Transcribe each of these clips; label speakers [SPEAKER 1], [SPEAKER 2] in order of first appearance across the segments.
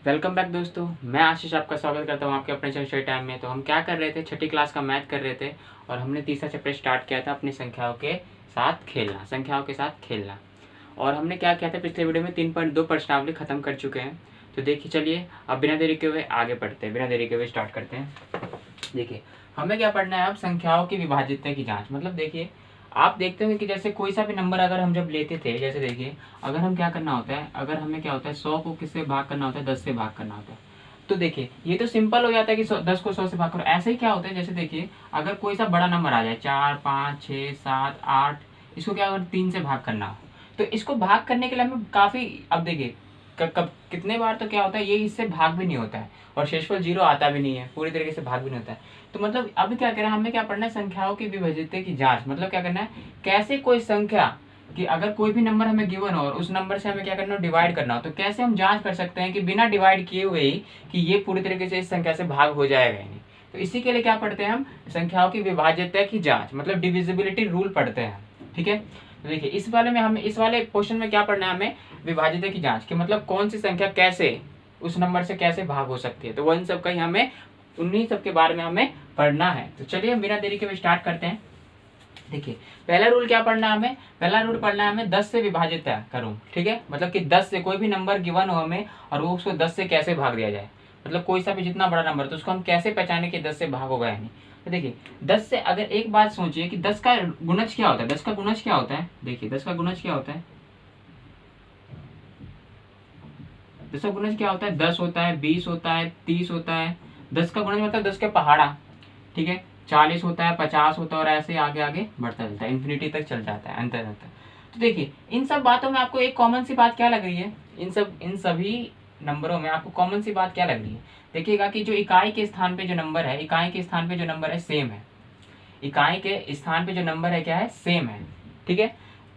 [SPEAKER 1] Welcome back दोस्तों, मैं आशीष आपका स्वागत करता हूँ आपके अपने स्टडी टाइम में। तो हम क्या कर रहे थे, छठी क्लास का मैथ कर रहे थे और हमने तीसरा चैप्टर स्टार्ट किया था अपनी संख्याओं के साथ खेलना। और हमने क्या किया था, पिछले वीडियो में 3.2 प्रश्नावली खत्म कर चुके हैं। तो देखिए, चलिए अब बिना देरी के हुए आगे बढ़ते हैं, बिना देरी के हुए स्टार्ट करते हैं। देखिए, हमें क्या पढ़ना है अब, संख्याओं की विभाज्यता की जाँच। मतलब देखिए, आप देखते होंगे कि जैसे कोई सा भी नंबर अगर हम जब लेते थे, जैसे देखिए अगर हम क्या करना होता है, अगर हमें क्या होता है 100 को किससे भाग करना होता है, 10 से भाग करना होता है। तो देखिए ये तो सिंपल हो जाता है कि 10 को 100 से भाग करो। ऐसे ही क्या होता है, जैसे देखिए अगर कोई सा बड़ा नंबर आ जाए 4, 5, 6, 7, 8, इसको क्या अगर 3 से भाग करना हो, तो इसको भाग करने के लिए हमें काफ़ी, अब देखिए कब कितने बार तो क्या होता है, ये इससे भाग भी नहीं होता है और शेषफल 0 आता भी नहीं है, पूरी तरीके से भाग भी नहीं होता है। तो मतलब अब क्या करें, हमें क्या पढ़ना है, संख्याओं की विभाज्यता की जांच। मतलब क्या करना है, कैसे कोई संख्या कि अगर कोई भी नंबर हमें गिवन हो और उस नंबर से हमें क्या करना हो, डिवाइड करना हो, तो कैसे हम जांच कर सकते हैं कि बिना डिवाइड किए हुए ही कि ये पूरी तरीके से इस संख्या से भाग हो जाएगा ही नहीं। तो इसी के लिए क्या पढ़ते हैं हम, संख्याओं की विभाज्यता की जांच, मतलब डिविजिबिलिटी रूल पढ़ते हैं। ठीक है, तो देखिए इस वाले में हमें, इस वाले क्वेश्चन में क्या पढ़ना है हमें, विभाज्यता की जांच कि मतलब कौन सी संख्या कैसे उस नंबर से कैसे भाग हो सकती है। तो वो इन सब का ही हमें, उन्हीं सब के बारे में हमें पढ़ना है। तो चलिए हम बिना देरी के स्टार्ट करते हैं। देखिए पहला रूल क्या पढ़ना है हमें, पहला रूल पढ़ना है हमें 10 से विभाजित करूँ। ठीक है, मतलब कि 10 से कोई भी नंबर गिवन हो हमें और वो उसको 10 से कैसे भाग दिया जाए। मतलब कोई सा भी जितना बड़ा नंबर तो उसको हम कैसे पहचाने कि 10 से भाग होगा या नहीं। तो देखिए 10 से, अगर एक बात सोचिए कि 10 का गुणज क्या होता है, 10 का गुणज क्या होता है। देखिए 10 का गुणज क्या होता है, 10 का गुणज क्या होता है, 10 होता है, 20 होता है, 30 होता है। 10 का गुणज मतलब 10 के पहाड़ा। ठीक है, 40 होता है, 50 होता है और ऐसे आगे आगे बढ़ता चलता है, इन्फिनिटी तक चल जाता है, अंत जाता है। तो देखिए इन सब बातों में आपको एक कॉमन सी बात क्या लग रही है, इन सभी नंबरों में आपको कॉमन सी बात क्या लग रही है। देखिएगा कि जो इकाई के स्थान पे जो नंबर है, इकाई के स्थान पे जो नंबर है सेम है। इकाई के स्थान पे जो नंबर है क्या है, सेम है। ठीक है,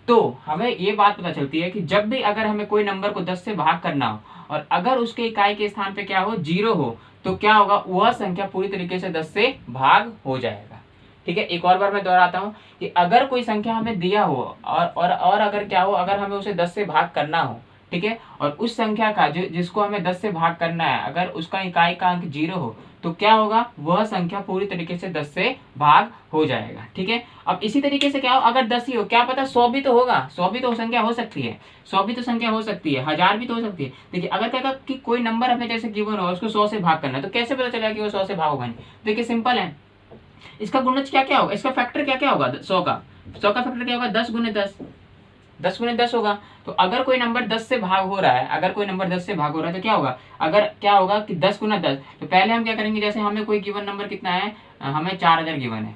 [SPEAKER 1] तो हमें ये बात पता चलती है कि जब भी अगर हमें कोई नंबर को 10 से भाग करना हो और अगर उसके इकाई के स्थान पे क्या हो, 0 हो, तो क्या होगा, वह संख्या पूरी तरीके से 10 से भाग हो जाएगा। ठीक है, एक और बार मैं दोहराता हूँ कि अगर कोई संख्या हमें दिया हो और अगर क्या हो, अगर हमें उसे 10 से भाग करना हो, ठीक है, और उस संख्या का जो जिसको हमें 10 से भाग करना है, अगर उसका इकाई का अंक 0 हो, तो क्या होगा, वह संख्या पूरी तरीके से 10 से भाग हो जाएगा। ठीक है, अब इसी तरीके से क्या हो, अगर 10 ही हो, क्या पता 100 भी तो होगा, 100 भी तो संख्या हो सकती है, 100 भी तो संख्या हो सकती है, 1000 भी तो हो सकती है। देखिए अगर क्या कि कोई नंबर हमें जैसे गिवन हो, उसको 100 से भाग करना है, तो कैसे पता चलेगा कि वो 100 से भाग होगा नहीं। देखिए सिंपल है, इसका गुणज क्या क्या होगा, इसका फैक्टर क्या क्या होगा, 100 का, 100 का फैक्टर क्या होगा, 10 गुने 10, 10 गुने 10 होगा। तो अगर कोई नंबर 10 से भाग हो रहा है, अगर कोई नंबर 10 से भाग हो रहा है, तो क्या होगा, अगर क्या होगा कि 10 गुना 10, तो पहले हम क्या करेंगे, जैसे हमें कोई गिवन नंबर कितना है, हमें 4000 गिवन है,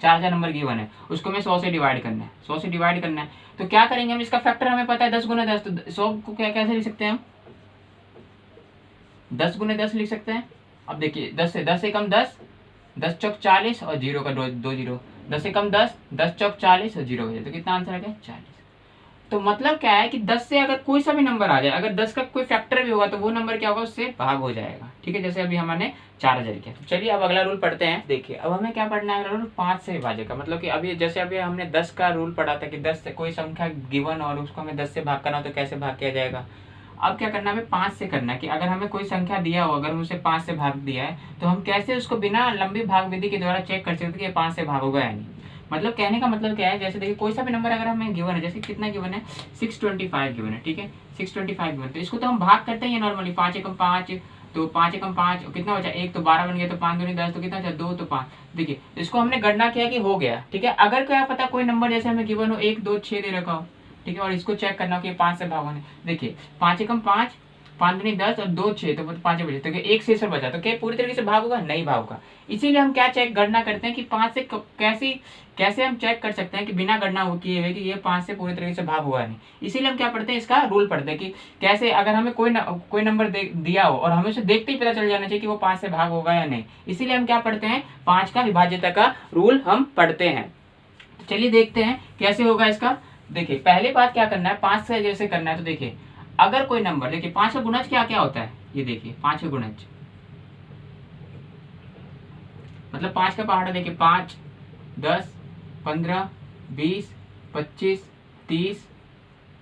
[SPEAKER 1] 4000 नंबर गिवन है, उसको हमें 100 से डिवाइड करना है, 100 से डिवाइड करना है। तो क्या करेंगे हम, इसका फैक्टर हमें पता है 10 गुना 10, तो 100 को क्या कैसे लिख सकते हैं हम, 10 गुने 10 लिख सकते हैं। अब देखिए 10 से कम 10, 10 चौक 40 और 0 का दो जीरो, 10 से कम 10, 10 चौक 40 और 0 हो जाए, तो कितना आंसर आ गया, 40। तो मतलब क्या है कि 10 से अगर कोई सा भी नंबर आ जाए, अगर 10 का कोई फैक्टर भी होगा, तो वो नंबर क्या होगा, उससे भाग हो जाएगा। ठीक है, जैसे अभी हमने 4000 किया। तो चलिए अब अगला रूल पढ़ते हैं। देखिए अब हमें क्या पढ़ना है, अगला रूल 5 से विभाज्य का। मतलब कि अभी जैसे अभी हमने 10 का रूल पढ़ा था कि 10 से कोई संख्या गिवन और उसको हमें 10 से भाग करना हो तो कैसे भाग किया जाएगा। अब क्या करना है, हमें 5 से करना है कि अगर हमें कोई संख्या दिया हो, अगर उसे 5 से भाग दिया है, तो हम कैसे उसको बिना लंबी भाग विधि के द्वारा चेक कर सकते हैं कि ये 5 से भाग होगा या नहीं। मतलब कहने का मतलब क्या है, जैसे देखिए कोई सा भी नंबर अगर हमें गिवन है, जैसे कितना गिवन है, 625 गिवन है। ठीक है, 625 गिवन, तो इसको तो हम भाग करते हैं नॉर्मली, 5 एकम 5, तो 5 एकम 5 कितना बचा, 1 तो 12 बन गया, तो 5 दूनी 10, तो कितना बचा, 2 तो 5। देखिए इसको हमने गणना किया कि हो गया। ठीक है, अगर क्या पता कोई नंबर जैसे हमें गिवन हो 1 2 6 दे रखा हो, ठीक है, और इसको चेक करना हो कि 5 से भाग होने, देखिए 5 एकम 5, 5 दूनी 10 और 2 6, तो 5 बचे, तो एक शेष बचा, तो क्या पूरी तरीके से भाग होगा, नहीं भाग होगा। इसीलिए हम क्या चेक गणना करते हैं कि 5 से कैसे हम चेक कर सकते हैं कि बिना गणना किए हुए कि ये 5 से पूरी तरीके से भाग हुआ नहीं। इसीलिए हम क्या पढ़ते हैं, इसका रूल पढ़ते हैं कि कैसे अगर हमें कोई नंबर दिया हो और हमें उसे देखते ही पता चल जाना चाहिए कि वो 5 से भाग होगा या नहीं। इसीलिए हम क्या पढ़ते हैं, 5 का विभाज्यता का रूल हम पढ़ते हैं। तो चलिए देखते हैं कैसे होगा इसका। देखिए पहली बात क्या करना है, 5 से जैसे करना है, तो देखिए अगर कोई नंबर, देखिए 5 का गुणज क्या क्या होता है, ये देखिए 5 का गुणज मतलब 5 का पहाड़ा, देखिए 5 10 15 20 25 30,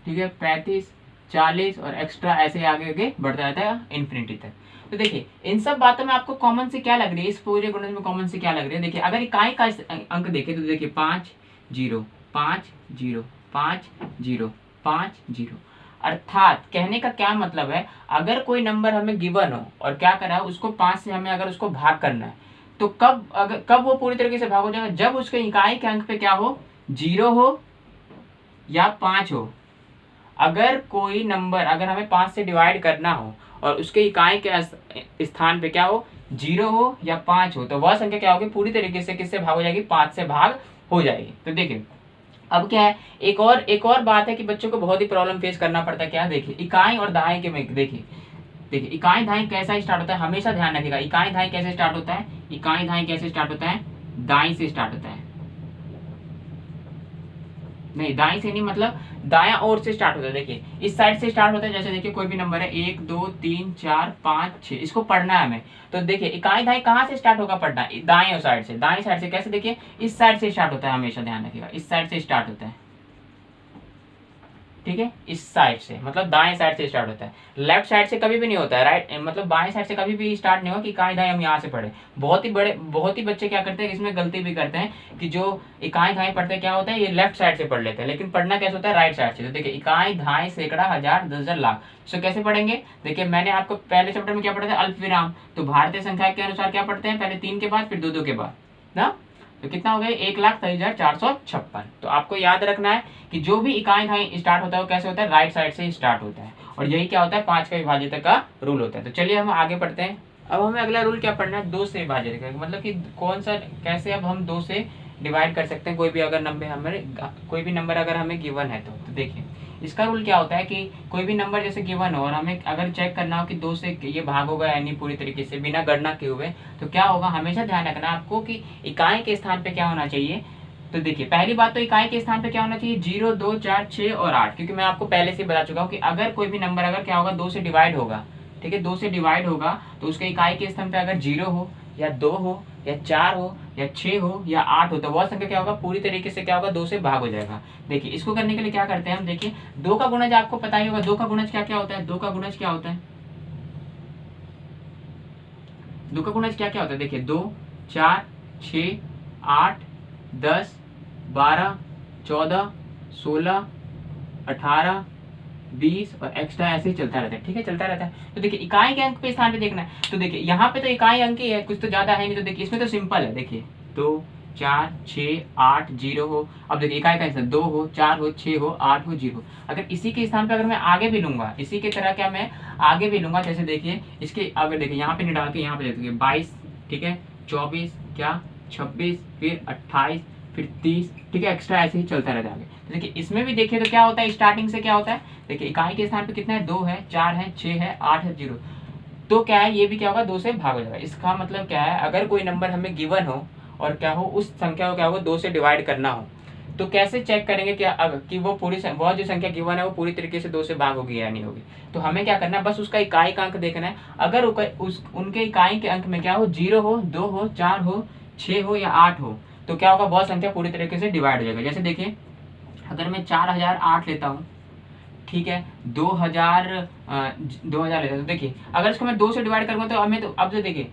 [SPEAKER 1] ठीक है, 35 40 और एक्स्ट्रा ऐसे आगे आगे बढ़ता रहता है इन्फिनिटी तक। तो देखिए इन सब बातों में आपको कॉमन से क्या लग रही है, इस पूरे गुणज में कॉमन से क्या लग रही है। देखिए अगर इकाई का अंक देखें तो देखिए 5 0 5 0 5 0 5 0। अर्थात कहने का क्या मतलब है, अगर कोई नंबर हमें गिवन हो और क्या करा है उसको 5 से हमें अगर उसको भाग करना है तो कब वो पूरी तरीके से भाग हो जाएगा, जब उसके इकाई के अंक पे क्या हो, 0 हो या 5 हो। अगर कोई नंबर अगर हमें 5 से डिवाइड करना हो और उसके इकाई के स्थान पे क्या हो, 0 हो या 5 हो, तो वह संख्या क्या होगी, पूरी तरीके से किससे भाग हो जाएगी, 5 से भाग हो जाएगी। तो देखिए अब क्या है, एक और बात है कि बच्चों को बहुत ही प्रॉब्लम फेस करना पड़ता है। क्या देखिए इकाई और दाएं के में देखिए इकाई दाएं कैसा स्टार्ट होता है, हमेशा ध्यान रखिएगा। इकाई दाएं कैसे स्टार्ट होता है, इकाई दाएं कैसे स्टार्ट होता है, दाएं से स्टार्ट होता है, नहीं दाएं से नहीं, मतलब दाया ओर से स्टार्ट होता है। देखिए इस साइड से स्टार्ट होता है, जैसे देखिए कोई भी नंबर है 1 2 3 4 5 6, इसको पढ़ना है हमें। तो देखिए इकाई दाएं कहाँ से स्टार्ट होगा पढ़ना, दाएं साइड से। दाएं साइड से कैसे, देखिए इस साइड से स्टार्ट होता है, हमेशा ध्यान रखिएगा इस साइड से स्टार्ट होता है, ठीक है, इस साइड से, मतलब दाएं साइड से स्टार्ट होता है। लेफ्ट साइड से कभी भी नहीं होता है, राइट मतलब बाएं साइड से कभी भी स्टार्ट नहीं होगा कि इकाई दाएं हम यहाँ से पढ़े। बहुत ही बच्चे क्या करते हैं, इसमें गलती भी करते हैं कि जो इकाई दाएं पढ़ते हैं क्या होता है, ये लेफ्ट साइड से पढ़ लेते हैं, लेकिन पढ़ना कैसे होता है, राइट साइड से। तो देखिए इकाई दाएं सैकड़ा हजार 10,000 लाख, इसको कैसे पढ़ेंगे, देखिए मैंने आपको पहले चैप्टर में क्या पढ़ा था, अल्प विराम। तो भारतीय संख्या के अनुसार क्या पढ़ते हैं, पहले 3 के बाद फिर 2 के बाद ना, तो कितना हो गया 1,23,456। तो आपको याद रखना है कि जो भी इकाई दाएं स्टार्ट होता है वो कैसे होता है, राइट साइड से स्टार्ट होता है, और यही क्या होता है 5 का विभाजित का रूल होता है। तो चलिए हम आगे पढ़ते हैं। अब हमें अगला रूल क्या पढ़ना है, 2 से विभाजित का, मतलब कि कौन सा कैसे अब हम 2 से डिवाइड कर सकते हैं कोई भी अगर नंबर अगर हमें गिवन है। तो देखिए इसका रूल क्या होता है कि कोई भी नंबर जैसे गिवन हो और हमें अगर चेक करना हो कि 2 से ये भाग होगा या नहीं पूरी तरीके से बिना गणना किए हुए, तो क्या होगा, हमेशा ध्यान रखना आपको कि इकाई के स्थान पे क्या होना चाहिए। तो देखिए पहली बात तो इकाई के स्थान पे क्या होना चाहिए, 0 2 4 6 और 8, क्योंकि मैं आपको पहले से बता चुका हूँ कि अगर कोई भी नंबर अगर क्या होगा 2 से डिवाइड होगा, ठीक है 2 से डिवाइड होगा, तो उसके इकाई के स्थान पे अगर 0 हो या 2 हो या 4 हो या 6 हो या 8 हो, तो वह संख्या क्या होगा, पूरी तरीके से क्या होगा, 2 से भाग हो जाएगा। देखिए इसको करने के लिए क्या करते हैं हम, देखिए 2 का गुणज आपको पता ही होगा, 2 का गुणज क्या क्या होता है, 2 का गुणज क्या होता है, 2 का गुणज क्या क्या होता है, देखिए 2 4 6 8 10 12 14 16 18 20 और एक्स्ट्रा ऐसे ही चलता रहता है, ठीक है चलता रहता है। तो देखिए इकाई के अंक पे स्थान पे देखना है, तो देखिए यहाँ पे तो इकाई अंक ही है, कुछ तो ज्यादा है नहीं। तो देखिए इसमें तो सिंपल है, देखिए 2 4 6 8 0 हो, अब देखिए इकाई का स्थान 2 हो 4 हो 6 हो 8 हो 0। अगर इसी के स्थान पे अगर मैं आगे भी लूंगा, इसी की तरह क्या मैं आगे भी लूंगा, जैसे देखिए इसके अगर देखिए यहाँ पे नहीं डाल के यहाँ पे देखिए 22, ठीक है 24 क्या 26 फिर 28 फिर 30, ठीक है एक्स्ट्रा ऐसे ही चलता रहता है आगे। तो देखिए इसमें भी देखिए तो क्या होता है, स्टार्टिंग से क्या होता है, देखिए इकाई के स्थान पे कितना है, 2 है 4 है 6 है 8 है 0, तो क्या है ये भी क्या होगा 2 से भाग हो जाएगा। इसका मतलब क्या है, अगर कोई नंबर हमें गिवन हो और क्या हो उस संख्या को क्या होगा 2 से डिवाइड करना हो, तो कैसे चेक करेंगे कि वो वह जो संख्या गिवन है वो पूरी तरीके से 2 से भाग होगी या नहीं होगी। तो हमें क्या करना है, बस उसका इकाई का अंक देखना है। अगर उनके इकाई के अंक में क्या हो, 0 हो 2 हो 4 हो 6 हो या 8 हो, तो क्या होगा, वह संख्या पूरी तरीके से डिवाइड हो जाएगा। जैसे देखिए अगर मैं 4008 लेता हूँ, ठीक है 2000 लेता हूँ, तो देखिए अगर इसको मैं 2 से डिवाइड करूँगा तो हमें, तो अब जो देखिए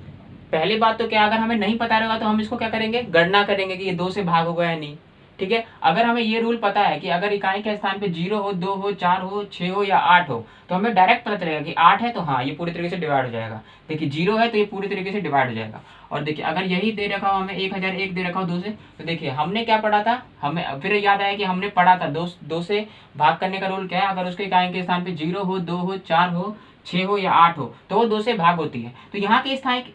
[SPEAKER 1] पहली बात तो क्या, अगर हमें नहीं पता रहेगा तो हम इसको क्या करेंगे, गणना करेंगे कि ये 2 से भाग होगा या नहीं, ठीक है। अगर हमें ये रूल पता है कि अगर इकाई के स्थान पे 0 हो 2 हो 4 हो 6 हो या 8 हो, तो हमें डायरेक्ट पता चलेगा कि 8 है तो हाँ ये पूरी तरीके से डिवाइड हो जाएगा। देखिए 0 है तो ये पूरी तरीके से डिवाइड हो जाएगा। और देखिए अगर यही दे रखा हो हमें 1001 दे रखा हो 2 से, तो देखिए हमने क्या पढ़ा था, हमें फिर याद आया कि हमने पढ़ा था 2 से भाग करने का रूल क्या है, अगर उसके इकाई के स्थान पे 0 हो 2 हो 4 हो 6 हो या 8 हो तो वो 2 से भाग होती है। तो यहाँ के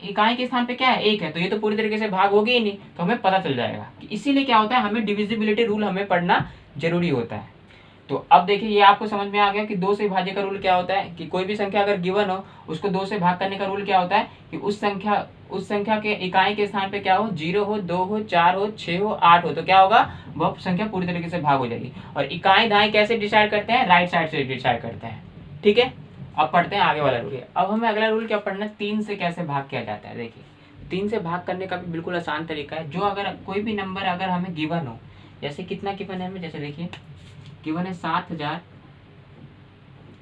[SPEAKER 1] इकाई के स्थान पे क्या है, 1 है, तो ये तो पूरी तरीके से भाग होगी ही नहीं, तो हमें पता चल जाएगा। इसीलिए क्या होता है, हमें डिविजिबिलिटी रूल हमें पढ़ना जरूरी होता है। तो अब देखिए ये आपको समझ में आ गया कि 2 से भाज्य का रूल क्या होता है, कि कोई भी संख्या अगर गिवन हो उसको 2 से भाग करने का रूल क्या होता है कि उस संख्या के इकाई के स्थान पे क्या हो, 0 हो 2 हो 4 हो 6 हो 8 हो, तो क्या होगा, वह संख्या पूरी तरीके से भाग हो जाएगी। और इकाई दाएं कैसे डिसाइड करते हैं, राइट साइड से डिसाइड करते हैं, ठीक है। अब पढ़ते हैं आगे वाला रूल। अब हमें अगला रूल क्या पढ़ना है, 3 से कैसे भाग किया जाता है। देखिए 3 से भाग करने का भी बिल्कुल आसान तरीका है। जो अगर कोई भी नंबर अगर हमें गिवन हो, जैसे कितना गिवन है हमें, जैसे देखिए गिवन है 7000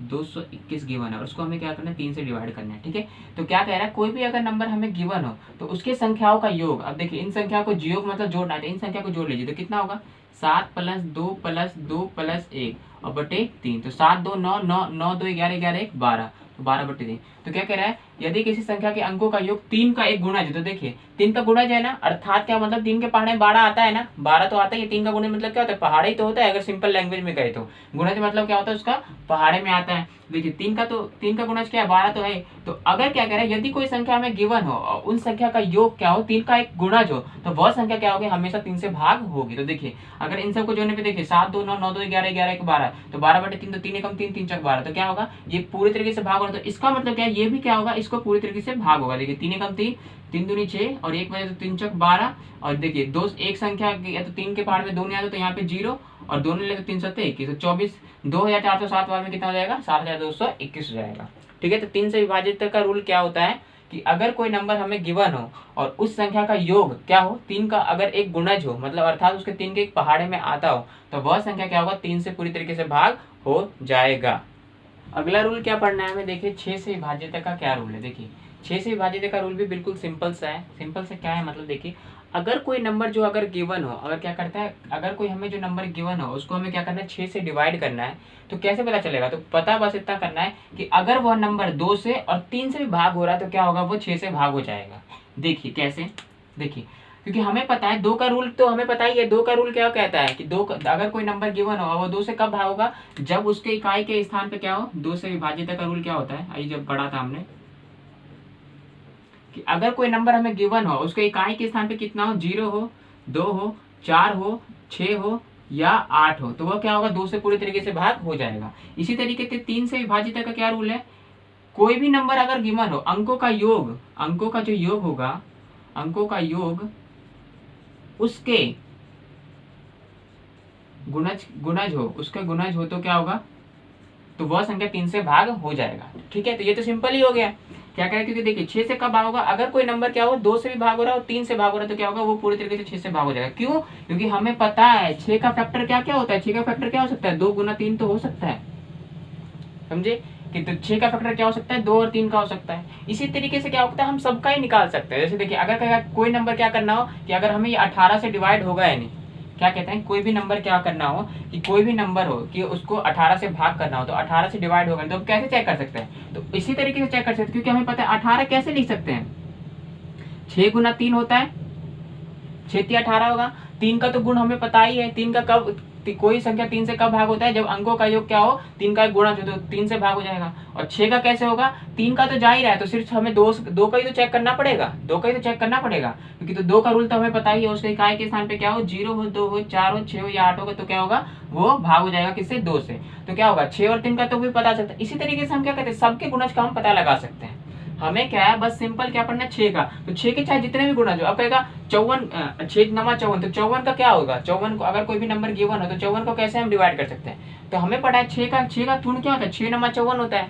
[SPEAKER 1] 221 गिवन है और उसको हमें क्या करना है 3 से डिवाइड करना है। ठीक है, तो क्या कह रहा है, कोई भी अगर नंबर हमें गिवन हो तो उसके संख्याओं का योग, अब देखिए इन संख्या को योग मतलब जोड़ना है, तो इन संख्या को जोड़ लीजिए तो कितना होगा 7 + 2 + 2 + 1 और बटे 3, तो 7 2 9 9 9 2 11 11 1 12, तो 12/3। तो क्या कह रहा है, यदि किसी संख्या के अंकों का योग 3 का एक गुणज है, तो देखिए 3 का गुणज है ना, अर्थात क्या मतलब 3 के पहाड़े में 12 आता है ना, 12 तो आता ही है। 3 का गुणज मतलब क्या होता है, पहाड़े ही तो होता है अगर सिंपल लैंग्वेज में कहे तो। गुणज मतलब क्या होता है, उसका पहाड़े में आता है। देखिए 3 का गुणज क्या है, 12 तो है। तो अगर क्या कह रहा है, यदि कोई संख्या हमें गिवन हो और उन संख्या का योग क्या हो, 3 का एक गुणज हो, तो वह संख्या क्या होगी, हमेशा 3 से भाग होगी। तो देखिए अगर इन सबको जोड़ने पे देखिए 7 2 9 9 2 11 11 1 12, तो 12/3, तो 3 एकम 3 3 चौक 12, तो क्या होगा, ये पूरी तरीके से भाग होगा। तो इसका मतलब क्या है, ये भी क्या होगा, इसको पूरी तरीके से भाग होगा। देखिए 3 एकम 3 3 दूनी 6 और 1 बजे तो 3 चौक 12, और देखिए दो एक संख्या या तो 3 के पहाड़ में 2 नहीं आता तो यहाँ पे 0 और 2 ले तो 3 7 21, तो 24 2407 बार में कितना हो जाएगा, 7221 हो जाएगा। ठीक है, तो 3 से विभाजित का रूल क्या होता है कि अगर कोई नंबर हमें गिवन हो और उस संख्या का योग क्या हो, 3 का अगर एक गुणज हो, मतलब अर्थात उसके 3 के एक पहाड़े में आता हो, तो वह संख्या क्या होगा, 3 से पूरी तरीके से भाग हो जाएगा। अगला रूल क्या पढ़ना है हमें, देखिए 6 से विभाजित का क्या रूल है। देखिए 6 से विभाजित का रूल भी बिल्कुल सिंपल सा है। सिंपल सा क्या है मतलब, देखिए अगर कोई नंबर जो अगर गिवन हो, अगर क्या करता है, अगर कोई हमें जो नंबर गिवन हो उसको हमें क्या करना है 6 से डिवाइड करना है, तो कैसे पता चलेगा, तो पता बस इतना करना है कि अगर वह नंबर 2 से और 3 से भी भाग हो रहा है तो क्या होगा, वो 6 से भाग हो जाएगा। देखिए कैसे, देखिए क्योंकि हमें पता है 2 का रूल, तो हमें पता ही है 2 का रूल क्या कहता है कि 2 अगर कोई नंबर गिवन हो वो 2 से कब भाग होगा, जब उसके इकाई के स्थान पे क्या हो, 2 से विभाजित का रूल क्या होता है, आइए जब पढ़ा था हमने कि अगर कोई नंबर हमें गिवन हो उसके इकाई के स्थान पे कितना हो, 0 हो, 2 हो, 4 हो, 6 हो या 8 हो, तो वह क्या होगा, 2 से पूरी तरीके से भाग हो जाएगा। इसी तरीके से 3 से विभाजित का क्या रूल है, कोई भी नंबर अगर गिवन हो, अंकों का योग, अंकों का जो योग होगा, अंकों का योग उसके गुणज हो, उसका गुणज हो तो क्या होगा, तो वह संख्या 3 से भाग हो जाएगा। ठीक है, तो ये तो सिंपल ही हो गया। क्या करें, क्योंकि देखिए 6 से कब भाग होगा, अगर कोई नंबर क्या हो 2 से भी भाग हो रहा है और 3 से भाग हो रहा है, तो क्या होगा, वो पूरी तरीके से 6 से भाग हो जाएगा। क्यों, क्योंकि हमें पता है 6 का फैक्टर क्या क्या होता है, 6 का फैक्टर क्या हो सकता है, 2 गुना 3 तो हो सकता है, समझे कि तो 6 का फैक्टर क्या हो सकता है, 2 और 3 का हो सकता है। इसी तरीके से क्या होता है, हम सबका ही निकाल सकते हैं। जैसे देखिए अगर कोई नंबर क्या करना हो कि अगर हमें ये 18 से डिवाइड होगा, यानी क्या कहते हैं, कोई भी नंबर क्या करना हो कि कोई भी नंबर हो कि उसको 18 से भाग करना हो, तो 18 से डिवाइड होगा, तो हम कैसे चेक कर सकते हैं, तो इसी तरीके से चेक कर सकते हैं, क्योंकि हमें पता है 18 कैसे लिख सकते हैं, 6 गुना 3 होता है, 6 3 18 होगा। 3 का तो गुण हमें पता ही है, 3 का कब, कोई संख्या 3 से कब भाग होता है, जब अंकों का योग क्या हो, 3 का एक गुणा जो, तो 3 से भाग हो जाएगा। और 6 का कैसे होगा, 3 का तो जा ही रहा है, तो सिर्फ हमें 2 का ही तो चेक करना पड़ेगा, 2 का ही तो चेक करना पड़ेगा, क्योंकि तो 2 का रूल तो हमें पता ही है, उसके इकाई के स्थान पे क्या हो, 0 हो, 2 हो, 4 हो, 6 हो या 8 होगा, तो क्या होगा, वो भाग हो जाएगा किससे, 2 से। तो क्या होगा, 6 और 3 का तो भी पता चलता है। इसी तरीके से हम क्या कहते हैं, सबके गुणज का हम पता लगा सकते हैं। हमें क्या है, बस सिंपल क्या पढ़ना है, 6 का, तो 6 के चाहे जितने भी गुणा जो, अब कहेगा 54, 6 नमा 54, तो 54 का क्या होगा, 54 को अगर कोई भी नंबर गिवन हो तो 54 को कैसे हम डिवाइड कर सकते हैं, तो हमें पता है 6 का गुण क्या होता है, 6 नमा 54 होता है,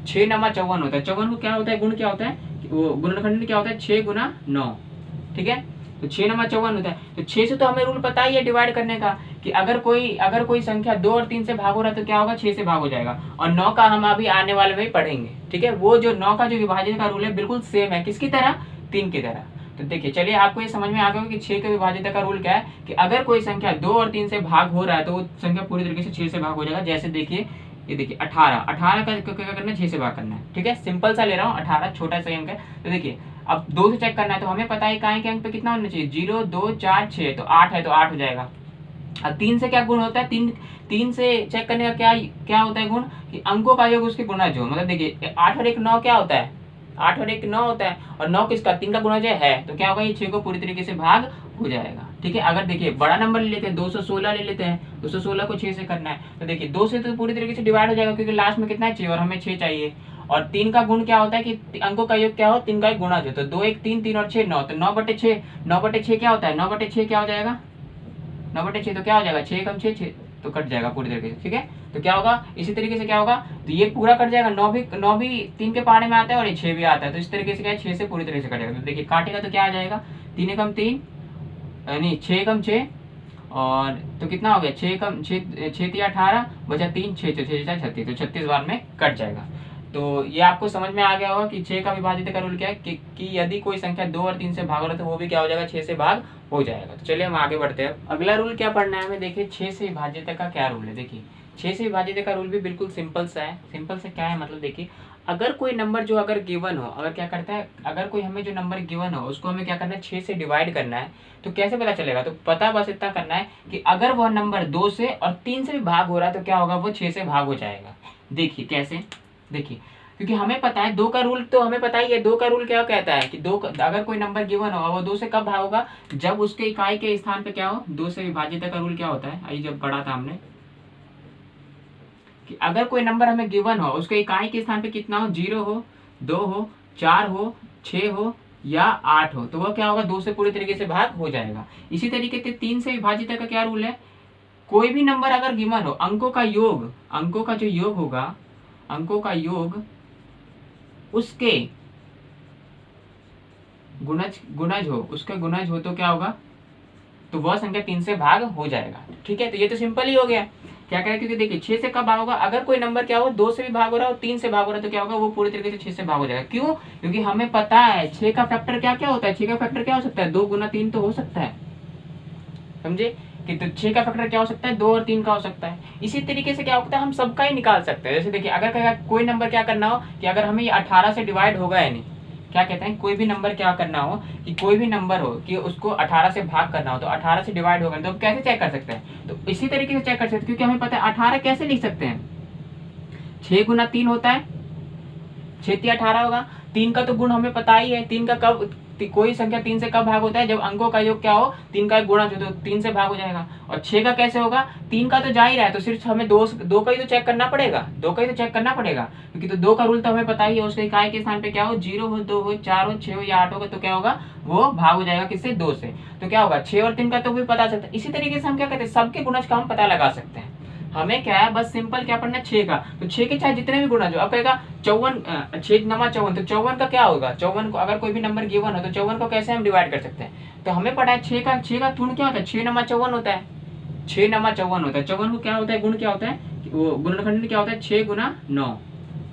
[SPEAKER 1] 6 नमा 54 होता है। 54 को क्या होता है, गुण क्या होता है, वो गुणनखंड क्या होता है, 6 गुना 9, ठीक है, तो 6 नमा 54 होता है। तो 6 से तो हमें रूल पता ही है डिवाइड करने का कि अगर कोई संख्या 2 और 3 से भाग हो रहा है तो क्या होगा, 6 से भाग हो जाएगा। और 9 का हम अभी आने वाले में ही पढ़ेंगे, ठीक है, वो जो 9 का जो विभाजन का रूल है बिल्कुल सेम है, किसकी तरह, 3 की तरह। तो देखिए चलिए आपको ये समझ में आ गया कि 6 के विभाजित का रूल क्या है कि अगर कोई संख्या 2 और 3 से भाग हो रहा है तो वो संख्या पूरी तरीके से 6 से भाग हो जाएगा। जैसे देखिए ये देखिए 18 का क्या करना है, 6 से भाग करना है, ठीक है, सिंपल सा ले रहा हूँ, 18 छोटा सा अंक है। तो देखिए अब 2 से चेक करना है, तो हमें पता है इकाई के अंक पे कितना होना चाहिए, 0 2 4 6, तो 8 है तो 8 हो जाएगा। अब 3 से क्या गुण होता है, 3 से चेक करने का क्या होता है गुण, कि अंकों का योग उसके गुणज हो, मतलब देखिए 8 और 1 9 क्या होता है, 8 और 1 9 होता है, और 9 किसका, 3 का गुणज है, तो क्या होगा, ये 6 को पूरी तरीके से भाग हो जाएगा। ठीक है, अगर देखिए बड़ा नंबर ले लेते हैं, 216 ले लेते हैं, 216 को 6 से करना है, तो देखिए 2 से तो पूरी तरीके से डिवाइड हो जाएगा, क्योंकि लास्ट में कितना है, 6, और हमें 6 चाहिए। और 3 का गुण क्या होता है कि अंकों का योग क्या हो, 3 का एक गुणज हो, तो 2 1 3 3 और 6 9, तो 9/6, 9/6 क्या होता है, 9/6 क्या हो जाएगा, 9/6 तो क्या हो जाएगा, 6 कम 6 तो कट जाएगा पूरी तरीके से, ठीक है। तो क्या होगा, इसी तरीके से क्या होगा, तो ये पूरा कट जाएगा, 9 भी 3 के पहाड़े में आता है और ये 6 भी आता है, तो इस तरीके से क्या है, 6 से पूरी तरीके से कटेगा। तो देखिए काटेगा तो क्या आ जाएगा, 3 एकम 3, नहीं 6 एकम 6 और तो कितना हो गया, 6 बचा 3, 6 तो 6 36, तो 36 बार में कट जाएगा। तो ये आपको समझ में आ गया होगा कि 6 का विभाजित का रूल क्या है कि यदि कोई संख्या 2 और 3 से भाग हो रहा है तो वो भी क्या हो जाएगा, 6 से भाग हो जाएगा। तो चलिए हम आगे बढ़ते हैं। अगला रूल क्या पढ़ना है हमें, देखिए 6 से विभाजित का क्या रूल है। देखिए 6 से विभाजित का रूल भी बिल्कुल सिंपल सा है। सिंपल से क्या है मतलब, देखिए अगर कोई नंबर जो अगर गिवन हो, अगर क्या करता है, अगर कोई हमें जो नंबर गिवन हो उसको हमें क्या करना है, 6 से डिवाइड करना है। तो कैसे पता चलेगा, तो पता बस इतना करना है कि अगर वह नंबर 2 से और 3 से भी भाग हो रहा है तो क्या होगा, वो 6 से भाग हो जाएगा। देखिए कैसे, देखिए क्योंकि हमें पता है 2 का रूल, तो हमें पता ही है 2 का रूल क्या कहता है कि अगर कोई नंबर गिवन हो वो 2 से कब भाग होगा, जब उसके इकाई के स्थान पे क्या हो, 2 से विभाजित का रूल क्या होता है, आई जब पढ़ा था हमने कि अगर कोई नंबर हमें गिवन हो उसके इकाई के स्थान पे कितना हो, 0 हो, 2 हो, 4 हो, 6 हो या 8 हो, तो वह क्या होगा, 2 से पूरी तरीके से भाग हो जाएगा। इसी तरीके से 3 से विभाजित का क्या रूल है, कोई भी नंबर अगर गिवन हो, अंकों का योग, अंकों का जो योग होगा, अंकों का योग उसके गुणज हो, उसका गुणज हो तो क्या होगा, तो वह संख्या 3 से भाग हो जाएगा। ठीक है, तो ये तो सिंपल ही हो गया। क्या करें, क्योंकि देखिए 6 से कब भाग होगा, अगर कोई नंबर क्या हो 2 से भी भाग हो रहा है और 3 से भाग हो रहा है तो क्या होगा, वो पूरी तरीके से 6 से भाग हो जाएगा। क्यों, क्योंकि हमें पता है 6 का फैक्टर क्या क्या होता है, 6 का फैक्टर क्या हो सकता है, 2 गुना 3 तो हो सकता है, समझे कि तो 6 का फैक्टर क्या हो सकता है, 2 और 3 का हो सकता है। इसी तरीके से क्या होता है, हम सबका ही निकाल सकते हैं। जैसे देखिए अगर कोई नंबर क्या करना हो कि अगर हमें ये 18 से डिवाइड होगा या नहीं, क्या कहते हैं, कोई भी नंबर क्या करना हो कि कोई भी नंबर हो कि उसको 18 से भाग करना हो, तो 18 से डिवाइड होगा तो कैसे चेक कर सकते हैं, तो इसी तरीके से चेक कर सकते हैं, क्योंकि हमें पता है 18 कैसे लिख सकते हैं, 6 गुना 3 होता है, 6 3 18 होगा। 3 का तो गुण हमें पता ही है, 3 का कब, कोई संख्या 3 से कब भाग होता है, जब अंकों का योग क्या हो, 3 का एक गुणा जो, तो 3 से भाग हो जाएगा। और 6 का कैसे होगा, 3 का तो जा ही रहा है, तो सिर्फ हमें 2 का ही तो चेक करना पड़ेगा, 2 का ही तो चेक करना पड़ेगा, क्योंकि तो 2 का रूल तो हमें पता ही है, उसके इकाई के स्थान पे क्या हो, 0 हो, 2 हो, 4 हो, 6 हो या 8 होगा, तो क्या होगा, वो भाग हो जाएगा किससे, 2 से। तो क्या होगा, 6 और 3 का तो भी पता चलता है। इसी तरीके से हम क्या कहते हैं, सबके गुणज का हम पता लगा सकते हैं। हमें क्या है, बस सिंपल क्या पढ़ना है, 6 का, तो 6 के चाहे जितने भी गुणा जो, अब कहेगा 54, 6 नमा 54, तो 54 का क्या होगा, 54 को अगर कोई भी नंबर गिवन हो तो 54 को कैसे हम डिवाइड कर सकते हैं, तो हमें पता है 6 का गुण क्या होता है, 6 नमा 54 होता है, 6 नमा 54 होता है। 54 को क्या होता है, गुण क्या होता है, वो गुणनखंड क्या होता है, 6 गुना 9,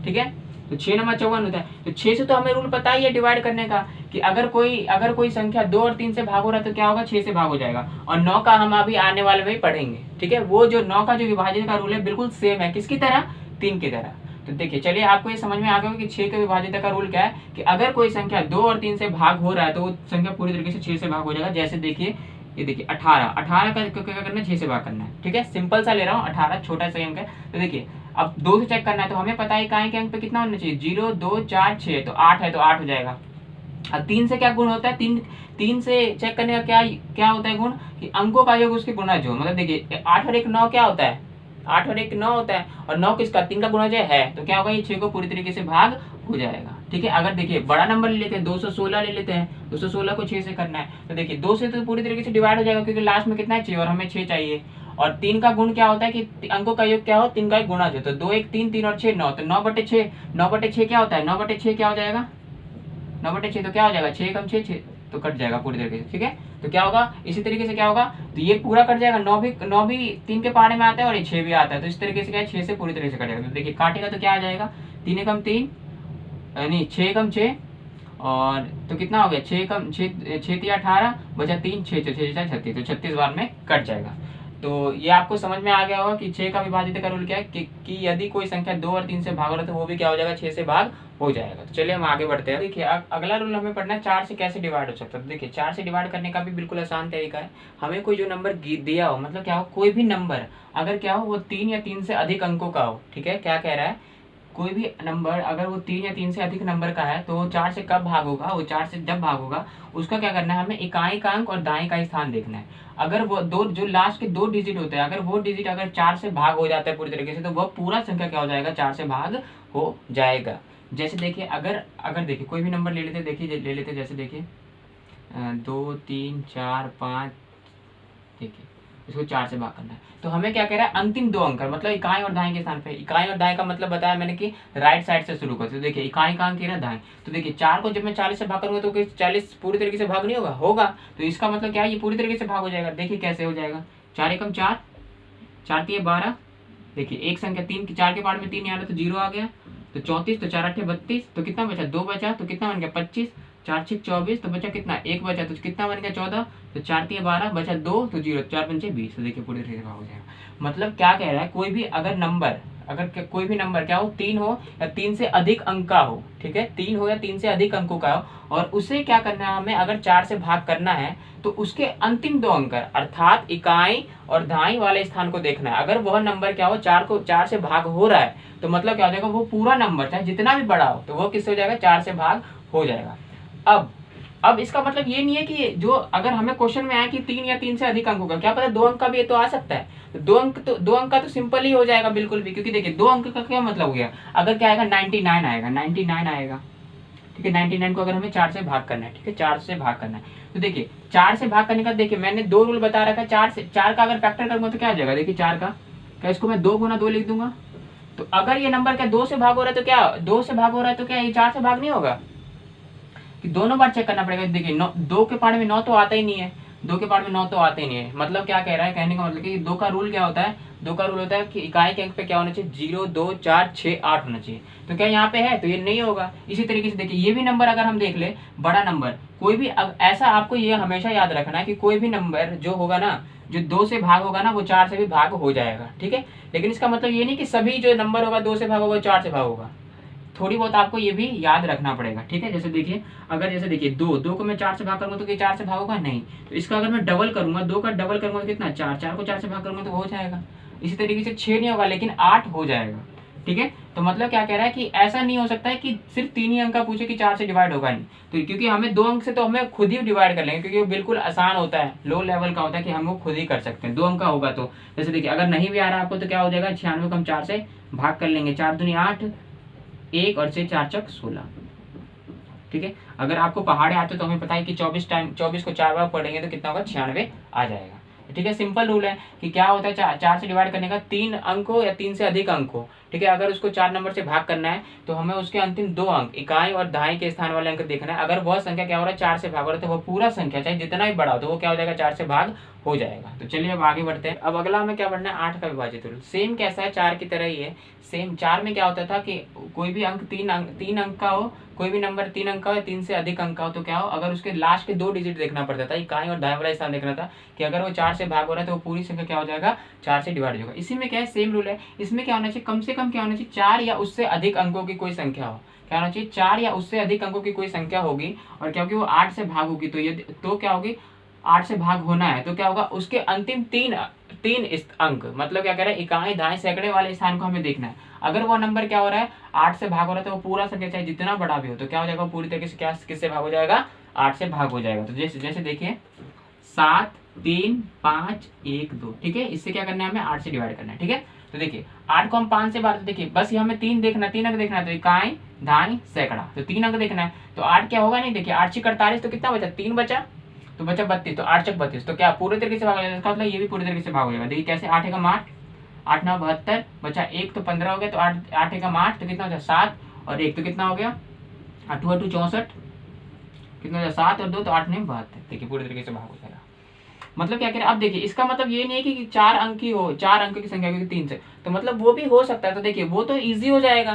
[SPEAKER 1] ठीक है, तो 6 नमा 54 होता है। तो 6 से तो हमें रूल पता ही है डिवाइड करने का कि अगर कोई संख्या 2 और 3 से भाग हो रहा है तो क्या होगा, 6 से भाग हो जाएगा। और 9 का हम अभी आने वाले में ही पढ़ेंगे, ठीक है, वो जो 9 का जो विभाजन का रूल है बिल्कुल सेम है, किसकी तरह, 3 की तरह। तो देखिए चलिए आपको ये समझ में आ गया कि 6 के विभाजित का रूल क्या है कि अगर कोई संख्या 2 और 3 से भाग हो रहा है तो वो संख्या पूरी तरीके से 6 से भाग हो जाएगा। जैसे देखिए ये देखिए 18 का क्या करना है, 6 से भाग करना है, ठीक है, सिंपल सा ले रहा हूँ, 18 छोटा सा अंक है। तो देखिए अब 2 से चेक करना है, तो हमें पता है इकाई के अंक पे कितना होना चाहिए, 0 2 4 6, तो 8 है तो 8 हो जाएगा। अब 3 से क्या गुण होता है, 3 से चेक करने का क्या क्या होता है गुण, कि अंकों का योग उसके गुणज हो, मतलब देखिए 8 और 1 9 क्या होता है, 8 और 1 9 होता है, और 9 किसका, 3 का गुणज है, तो क्या होगा, ये 6 को पूरी तरीके से भाग हो जाएगा। ठीक है, अगर देखिए बड़ा नंबर ले लेते हैं, 216 ले लेते हैं, 216 को 6 से करना है, तो देखिए 2 से तो पूरी तरीके से डिवाइड हो जाएगा, क्योंकि लास्ट में कितना है, 6, और हमें 6 चाहिए। और 3 का गुण क्या होता है कि अंकों का योग क्या हो, 3 का एक गुणा जो, तो 2 1 3 3 और 6 9, तो 9/6, 9/6 क्या होता है, 9/6 क्या हो जाएगा, 9/6 तो क्या हो जाएगा, 6 कम 6 तो कट जाएगा पूरी तरीके से। ठीक है, तो क्या होगा, इसी तरीके से क्या होगा, तो ये पूरा कट जाएगा, 9 भी 3 के पहाड़े में आता है और ये 6 भी आता है, तो इस तरीके से क्या है, 6 से पूरी तरीके से कट जाएगा। तो देखिए काटेगा तो क्या आ जाएगा, 3 कम 3 नहीं 6 कम 6, और तो कितना हो गया, 6 कम 6 6 3 18 बचा 3 6 6 6 36, तो 36 बार में कट जाएगा। तो ये आपको समझ में आ गया होगा कि 6 का विभाजित का रूल क्या है कि यदि कोई संख्या 2 और 3 से भाग रहा है तो वो भी क्या हो जाएगा, 6 से भाग हो जाएगा। तो चलिए हम आगे बढ़ते हैं। देखिए अगला रूल हमें पढ़ना है 4 से कैसे डिवाइड हो सकता है। तो देखिए 4 से डिवाइड करने का भी बिल्कुल आसान तरीका है। हमें कोई जो नंबर दिया हो, मतलब क्या हो, कोई भी नंबर अगर क्या हो वो 3 या 3 से अधिक अंकों का हो, ठीक है, क्या कह रहा है, कोई भी नंबर अगर वो 3 या 3 से अधिक नंबर का है तो वो 4 से कब भाग होगा, वो 4 से जब भाग होगा उसका क्या करना है, हमें इकाई का अंक और दाएं का स्थान देखना है। अगर वो दो जो लास्ट के 2 डिजिट होते हैं, अगर वो डिजिट अगर 4 से भाग हो जाता है पूरी तरीके से, तो वह पूरा संख्या क्या हो जाएगा, 4 से भाग हो जाएगा। जैसे देखिए अगर देखिए कोई भी नंबर ले लेते, देखिए ले लेते, जैसे देखिए 2 3 4 5, देखिए इसको 4 से भाग करना है, तो हमें क्या कह रहा है, अंतिम 2 अंक, मतलब इकाई और दाएं के स्थान पे। इकाई और दाएं का मतलब बताया मैंने कि राइट साइड से शुरू करते, तो देखिए इकाई का अंक है दाएं, तो देखिए 4 को जब मैं 40 से भाग करूंगा तो 40 पूरी तरीके से भाग नहीं होगा, तो इसका मतलब क्या है, ये पूरी तरीके से भाग हो जाएगा। देखिए कैसे हो जाएगा, 4 एकम 4, 4 3 12। देखिए एक संख्या 3 4 के पार्ट में 3 आ रहा तो 0 आ गया, तो 34, तो 4 8 32, तो कितना बचा 2 बचा, तो कितना बन गया 25, 4 6 24, तो बचा कितना 1 बचा, तो कितना बन गया 14, तो 4 3 12 बचा 2, तो 0, 4 5 20। तो देखिए पूरी तरीके से हो जाएगा। मतलब क्या कह रहा है, कोई भी अगर नंबर, अगर कोई भी नंबर क्या हो 3 हो या 3 से अधिक अंक का हो, ठीक है 3 हो या 3 से अधिक अंकों का हो, और उसे क्या करना है हमें, अगर 4 से भाग करना है तो उसके अंतिम 2 अंक अर्थात इकाई और दहाई वाले स्थान को देखना है। अगर वह नंबर क्या हो 4 से भाग हो रहा है तो मतलब क्या हो जाएगा, वो पूरा नंबर चाहे जितना भी बड़ा हो तो वो किससे हो जाएगा, 4 से भाग हो जाएगा। अब इसका मतलब ये नहीं है कि जो अगर हमें क्वेश्चन में आया कि 3 या 3 से अधिक अंकों का, क्या पता 2 अंक का भी ये तो आ सकता है, तो 2 अंक का तो सिंपल ही हो जाएगा बिल्कुल भी, क्योंकि देखिए 2 अंक का क्या मतलब हो गया, अगर क्या आएगा 99 आएगा, 99 आएगा, ठीक है 99 को अगर हमें 4 से भाग करना है, ठीक है 4 से भाग करना है, तो देखिए 4 से भाग करने का देखिए मैंने 2 रूल बता रखा है। 4 का अगर फैक्टर करूंगा तो क्या आ जाएगा, देखिए 4 का क्या, इसको मैं 2 गुना 2 लिख दूंगा, तो अगर ये नंबर क्या 2 से भाग हो रहा है तो क्या 2 से भाग हो रहा है तो क्या ये 4 से भाग नहीं होगा, कि दोनों बार चेक करना पड़ेगा। देखिए 2 के पार्ट में 9 तो आता ही नहीं है, 2 के पार्ट में 9 तो आते ही नहीं है। मतलब क्या कह रहा है, कहने का मतलब कि 2 का रूल क्या होता है, 2 का रूल होता है कि इकाई के अंक पे क्या होना चाहिए, 0 2 4 6 8 होना चाहिए। तो क्या यहाँ पे है, तो ये नहीं होगा। इसी तरीके से देखिए ये भी नंबर अगर हम देख ले, बड़ा नंबर कोई भी ऐसा आपको ये हमेशा याद रखना है कि कोई भी नंबर जो होगा ना, जो 2 से भाग होगा ना वो 4 से भी भाग हो जाएगा, ठीक है। लेकिन इसका मतलब ये नहीं कि सभी जो नंबर होगा 2 से भाग होगा 4 से भाग होगा, थोड़ी बहुत आपको ये भी याद रखना पड़ेगा, ठीक है। जैसे देखिए अगर जैसे देखिए 2 को मैं 4 से भाग करूंगा तो क्या 4 से भाग होगा नहीं, तो इसका अगर मैं डबल करूंगा, 2 का डबल करूंगा तो कितना 4, 4 को 4 से भाग करूंगा तो हो जाएगा। इसी तरीके से 6 नहीं होगा लेकिन 8 हो जाएगा, ठीक है। तो मतलब क्या कह रहा है कि ऐसा नहीं हो सकता है कि सिर्फ 3 ही अंक का पूछे कि 4 से डिवाइड होगा नहीं, तो क्योंकि हमें 2 अंक से तो हमें खुद ही डिवाइड कर लेंगे, क्योंकि वो बिल्कुल आसान होता है, लो लेवल का होता है कि हम वो खुद ही कर सकते हैं। 2 अंक का होगा तो जैसे देखिए अगर नहीं भी आ रहा आपको तो क्या हो जाएगा, 96 को हम 4 से भाग कर लेंगे, 4 दूनी 8, 1 और 6 4 चक 16, ठीक है। अगर आपको पहाड़े आते तो हमें पता है कि 24 को 4 बार पढ़ेंगे तो कितना होगा 96 आ जाएगा, ठीक है। सिंपल रूल है कि क्या होता है 4 से डिवाइड करने का 3 अंक हो या 3 से अधिक अंक हो, ठीक है। अगर उसको 4 नंबर से भाग करना है तो हमें उसके अंतिम 2 अंक इकाई और दहाई के स्थान वाले अंक देखना है। अगर वह संख्या क्या हो रहा है 4 से भाग हो रहा है तो वह पूरा संख्या चाहे जितना भी बड़ा हो तो वो क्या हो जाएगा 4 से भाग हो जाएगा। तो चलिए अब आगे बढ़ते हैं। अब अगला हमें क्या पढ़ना है, 8 का विभाजित रूल। सेम कैसा है 4 की तरह ही है। सेम 4 में क्या होता था कि कोई भी अंक 3 अंक का हो, कोई भी नंबर 3 अंक का हो, 3 से अधिक अंक का हो तो क्या हो, अगर उसके लास्ट के 2 डिजिट देखना पड़ता था, इकाई और दहाई वाला स्थान देखना था कि अगर वो 4 से भाग हो रहा है तो वो पूरी संख्या क्या हो जाएगा 4 से डिवाइड होगा। इसी में क्या है सेम रूल है, इसमें क्या होना चाहिए कम से कम क्या होना चाहिए 4 या उससे अधिक अंकों की कोई संख्या हो। क्या होना चाहिए 4 या उससे अधिक अंकों की कोई संख्या होगी, और क्योंकि वो 8 से भाग होगी तो ये तो क्या होगी 8 से भाग होना है तो क्या होगा उसके अंतिम 3 अंक, मतलब क्या कह रहा है इकाई दहाई सैकड़े वाले स्थान को हमें देखना है। अगर वो नंबर क्या हो रहा है 8 से भाग हो रहा है तो वो पूरा संख्या चाहे जितना बड़ा भी हो तो क्या हो जाएगा पूरी तरीके से क्या किससे भाग हो जाएगा 8 से भाग हो जाएगा। तो जैसे देखिए 7 3 5 1 2, ठीक है। इससे क्या करना है हमें 8 से डिवाइड करना है, ठीक है। तो देखिए 8 को हम 5 से बार, तो देखिए बस ये हमें 3 देखना, 3 अंक देखना है, तो इकाई दहाई सैकड़ा, तो 3 अंक देखना है। तो 8 क्या होगा नहीं, देखिए 8 6 48, तो कितना बचा 3 बचा, तो बचा 32, तो 8 चक 32, तो क्या पूरे तरीके से भाग हो जाएगा। इसका मतलब ये भी पूरी तरीके से भाग हो जाएगा। देखिए कैसे 8 एकम 8, 8 9 72, बचा 1 तो 15 हो गया, तो 8 एकम 8 तो कितना हो जाए 7 और 1 तो कितना हो गया 8 2 64, कितना हो जाए 7 और 2 तो 8 9 72। देखिए पूरी तरीके से भाग हो जाएगा। मतलब क्या करें, अब देखिए इसका मतलब ये नहीं है कि 4 अंक ही हो, 4 अंक की संख्या क्योंकि 3 से, तो मतलब वो भी हो सकता है। तो देखिए वो तो इजी हो जाएगा,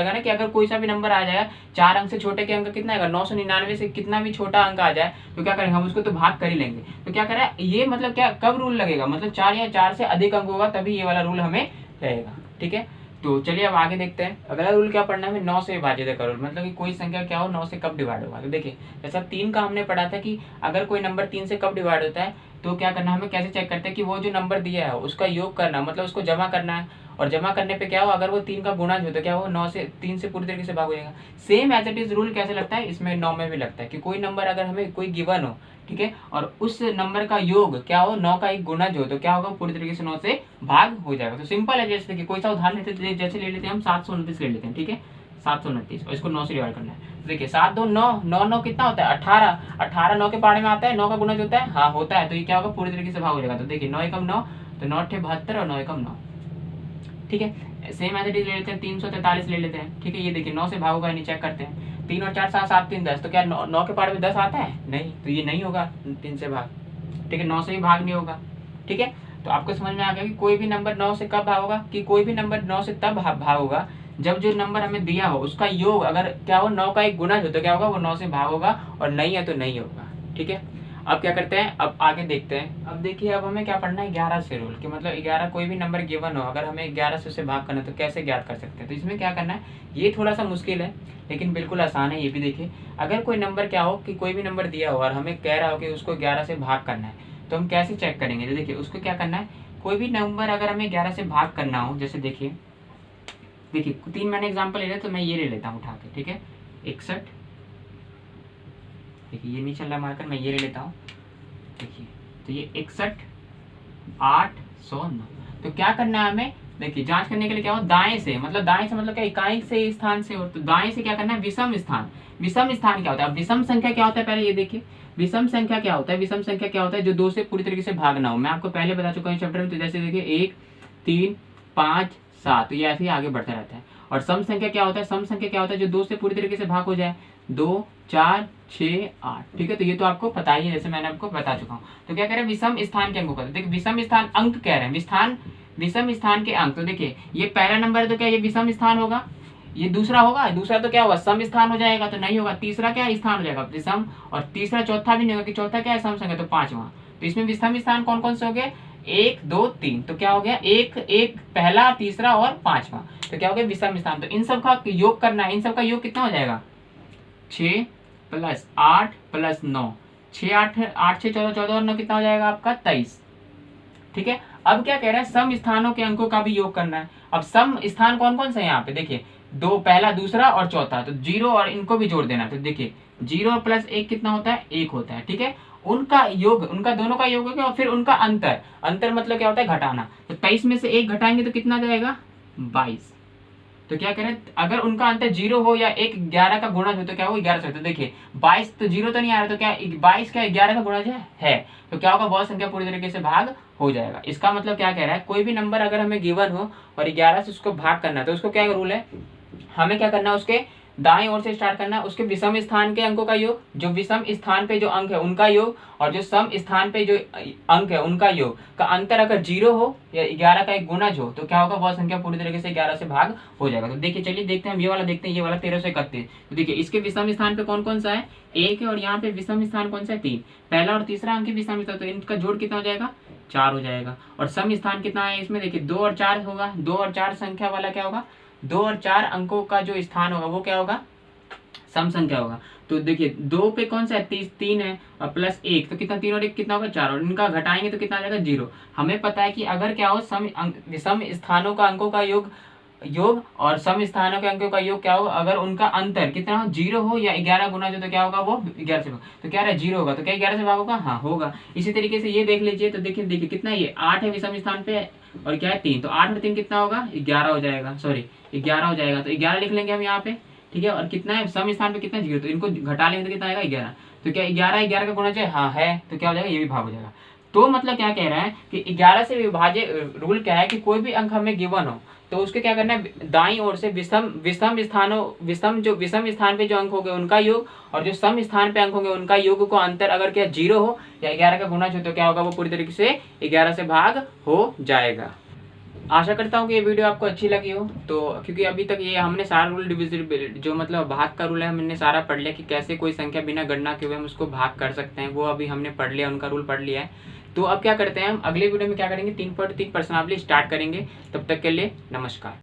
[SPEAKER 1] ना कि अगर कोई सा भी नंबर आ जाएगा 4 अंक से छोटे के अंक कितना आएगा 999 से कितना भी छोटा अंक आ जाए तो क्या करेंगे हम उसको तो भाग कर ही लेंगे। तो क्या करें ये मतलब क्या कब रूल लगेगा, मतलब 4 या 4 से अधिक अंक होगा तभी ये वाला रूल हमें रहेगा, ठीक है। तो चलिए अब आगे देखते हैं। अगला रूल क्या पढ़ना है हमें 9 से विभाजित करो, मतलब कि कोई संख्या क्या हो 9 से कब डिवाइड होगा। तो देखिए जैसा 3 का हमने पढ़ा था कि अगर कोई नंबर 3 से कब डिवाइड होता है तो क्या करना हमें कैसे चेक करते हैं कि वो जो नंबर दिया है उसका योग करना, मतलब उसको जमा करना है, और जमा करने पे क्या हो अगर वो 3 का गुणज हो तो क्या हो 9 से 3 से पूरी तरीके से भाग हो जाएगा। Same as it is rule कैसे लगता है इसमें 9 में भी लगता है कि कोई नंबर अगर हमें कोई गिवन हो, ठीक है, और उस नंबर का योग क्या हो 9 का एक गुणज हो तो क्या होगा पूरी तरीके से 9 से भाग हो जाएगा। तो सिंपल है, जैसे कि कोई सा उदाहरण लेते जैसे ले लेते हैं हम 729 ले लेते हैं, ठीक है 729 और इसको 9 से डिवाइड करना है। तो देखिए 7 2 9 9 9 कितना होता है 18, 18 9 के पाड़े में आता है, 9 का गुणज होता है, हाँ होता है, तो ये क्या होगा पूरी तरीके से भाग हो जाएगा। तो देखिए 9 एकम 9, तो 9 8 72 और 9 एकम 9, ठीक है। सेम एज इट इज ले लेते हैं 343 ले लेते हैं, ठीक है। ये देखिए 9 से भाग होगा नहीं, चेक करते हैं 3 और 4 7 7 3 10, तो क्या 9 के पाड़े में 10 आता है नहीं, तो ये नहीं होगा 3 से भाग, ठीक है 9 से भी भाग नहीं होगा, ठीक है। तो आपको समझ में आ गया कि कोई भी नंबर 9 से कब भाग होगा, कि कोई भी नंबर 9 से तब भाग होगा जब जो नंबर हमें दिया हो उसका योग अगर क्या हो 9 का एक गुणज हो तो क्या होगा, वो 9 से भाग होगा, और नहीं है तो नहीं होगा। ठीक है, अब क्या करते हैं, अब आगे देखते हैं। अब देखिए, अब हमें क्या पढ़ना है, 11 से रूल, कि मतलब 11 कोई भी नंबर गिवन हो, अगर हमें 11 से उसे भाग करना तो कैसे ज्ञात कर सकते हैं। तो इसमें क्या करना है, ये थोड़ा सा मुश्किल है लेकिन बिल्कुल आसान है। ये भी देखिए, अगर कोई नंबर क्या हो कि कोई भी नंबर दिया हो और हमें कह रहा हो कि उसको 11 से भाग करना है, तो हम कैसे चेक करेंगे। तो देखिए, उसको क्या करना है, कोई भी नंबर अगर हमें 11 से भाग करना हो, जैसे देखिए 3 मैंने एग्जाम्पल ले लिया, तो मैं ये ले लेता हूँ उठा के। ठीक है, 61, देखिए ये नहीं चल रहा मार्कर, मैं ये ले लेता हूँ। देखिए, तो ये 61, 8, 100, 9। तो क्या करना है हमें, देखिए जांच करने के लिए क्या हो, दाएं से मतलब क्या, इकाई से स्थान से हो, तो दाएं से क्या करना है, विषम स्थान। विषम स्थान क्या होता है, विषम संख्या क्या होता है, पहले ये देखिए विषम संख्या क्या होता है। विषम संख्या क्या होता है, जो 2 से पूरी तरीके से भागना हो। मैं आपको पहले बता चुका हूँ चैप्टर में। तो जैसे देखिए 1, 3, 5, 7, तो ये ऐसे ही आगे बढ़ता रहता है। और सम संख्या क्या होता है, सम संख्या क्या होता है, जो 2 से पूरी तरीके से भाग हो जाए, 2, 4, 6, 8। ठीक है, तो ये तो आपको पता ही है, जैसे मैंने आपको बता चुका हूँ। तो क्या कह रहे हैं, विषम स्थान के अंकों का। देखिए विषम स्थान अंक कह रहे हैं, विषम स्थान के अंक। तो देखिए ये पहला नंबर है, तो क्या ये विषम स्थान होगा, ये दूसरा होगा, दूसरा तो क्या होगा, सम स्थान हो जाएगा, तो नहीं होगा। तीसरा क्या स्थान हो जाएगा, विषम, और तीसरा चौथा भी नहीं होगा, कि चौथा क्या है, सम संख्या, तो 5वां। तो इसमें विषम स्थान कौन कौन से हो गए, 1, 2, 3। तो क्या हो गया, एक पहला, तीसरा और 5वां। तो क्या हो गया, विषम स्थान। तो इन सब का योग करना है, इन सब का योग कितना हो जाएगा, 6 + 8 + 9, 6, 8, 6, 14, 14 और 9 कितना हो जाएगा आपका, 23। ठीक है, अब क्या कह रहा है, सम स्थानों के अंकों का भी योग करना है। अब सम स्थान कौन कौन से हैं यहाँ पे, देखिए 2, पहला, दूसरा और चौथा, तो 0 और इनको भी जोड़ देना। तो देखिए 0 + 1 कितना होता है, 1 होता है। ठीक है, उनका योग, उनका दोनों का योग होगा, और फिर उनका अंतर मतलब क्या होता है, घटाना। तो 23 में से 1 घटाएंगे तो कितना जाएगा, 22। तो क्या करें, अगर उनका अंतर 0 हो या 1 11 का गुणज हो तो क्या हो, 11 से। तो देखिए 22, तो 0 तो नहीं आ रहा, तो क्या 22 क्या 11 का गुणज है। तो क्या होगा, बहुत संख्या पूरी तरीके से भाग हो जाएगा। इसका मतलब क्या कह रहा है, कोई भी नंबर अगर हमें गिवन हो और 11 से उसको भाग करना है, तो उसको क्या रूल है, हमें क्या करना है, उसके दाएं ओर से स्टार्ट करना है, उसके विषम स्थान के अंकों का योग, जो विषम स्थान पे जो अंक है उनका योग, और जो सम स्थान पे जो अंक है उनका योग का अंतर अगर 0 हो या 11 का एक गुणज हो, तो क्या होगा, वह संख्या पूरी तरीके से 11 से भाग हो जाएगा। तो देखिए, चलिए देखते हैं, हम ये वाला देखते हैं, ये वाला 1331। तो देखिए इसके विषम स्थान पे कौन कौन सा है, 1 है, और यहाँ पे विषम स्थान कौन सा है, 3। पहला और तीसरा अंक विषम स्थान, तो इनका जोड़ कितना हो जाएगा, 4 हो जाएगा। और सम स्थान कितना है इसमें, देखिए 2 और 4 होगा, 2 और 4 संख्या वाला क्या होगा, 2 और 4 अंकों का जो स्थान होगा वो क्या होगा, सम संख्या होगा। तो देखिए 2 पे कौन सा है, 3 है, और +1 तो कितना, 3 और 1 कितना होगा, 4, और इनका घटाएंगे तो कितना आ जाएगा, 0। हमें पता है कि अगर क्या हो, सम स्थानों का अंकों का योग और सम स्थानों के अंकों का योग क्या होगा, अगर उनका अंतर कितना हो, 0 हो या 11 गुना जो, तो क्या होगा, वो 11 से भाग। तो क्या रहा, 0 होगा, तो क्या 11 से भाग होगा, हाँ होगा। इसी तरीके से ये देख लीजिए, तो देखिए कितना, ये 8 है विषम स्थान पे, और क्या है 3, तो 8 और 3 कितना होगा, 11 हो जाएगा, सॉरी 11 हो जाएगा। तो 11 लिख लेंगे हम यहाँ पे। ठीक है, और कितना है, सम स्थान पे कितना, 0, तो इनको घटा लेंगे तो कितना आएगा, 11। तो क्या 11 का गुणज है, हाँ है, तो क्या हो जाएगा, ये भी भाग हो जाएगा। तो मतलब क्या कह रहा है कि 11 से विभाज्य रूल क्या है, कि कोई भी अंक हमें गिवन हो तो उसके क्या करना है, दाईं ओर से विषम स्थान पे जो अंक होंगे उनका योग, और जो सम स्थान पे अंक होंगे उनका योग को अंतर अगर क्या 0 हो या 11 का गुणज हो, तो क्या होगा, वो पूरी तरीके से 11 से भाग हो जाएगा। आशा करता हूँ कि ये वीडियो आपको अच्छी लगी हो। तो क्योंकि अभी तक ये हमने सारा रूल डिविजन, जो मतलब भाग का रूल है, हमने सारा पढ़ लिया कि कैसे कोई संख्या बिना गणना के हुए हम उसको भाग कर सकते हैं, वो अभी हमने पढ़ लिया, उनका रूल पढ़ लिया है। तो अब क्या करते हैं, हम अगले वीडियो में क्या करेंगे, 3.3 प्रश्नावली स्टार्ट करेंगे। तब तक के लिए नमस्कार।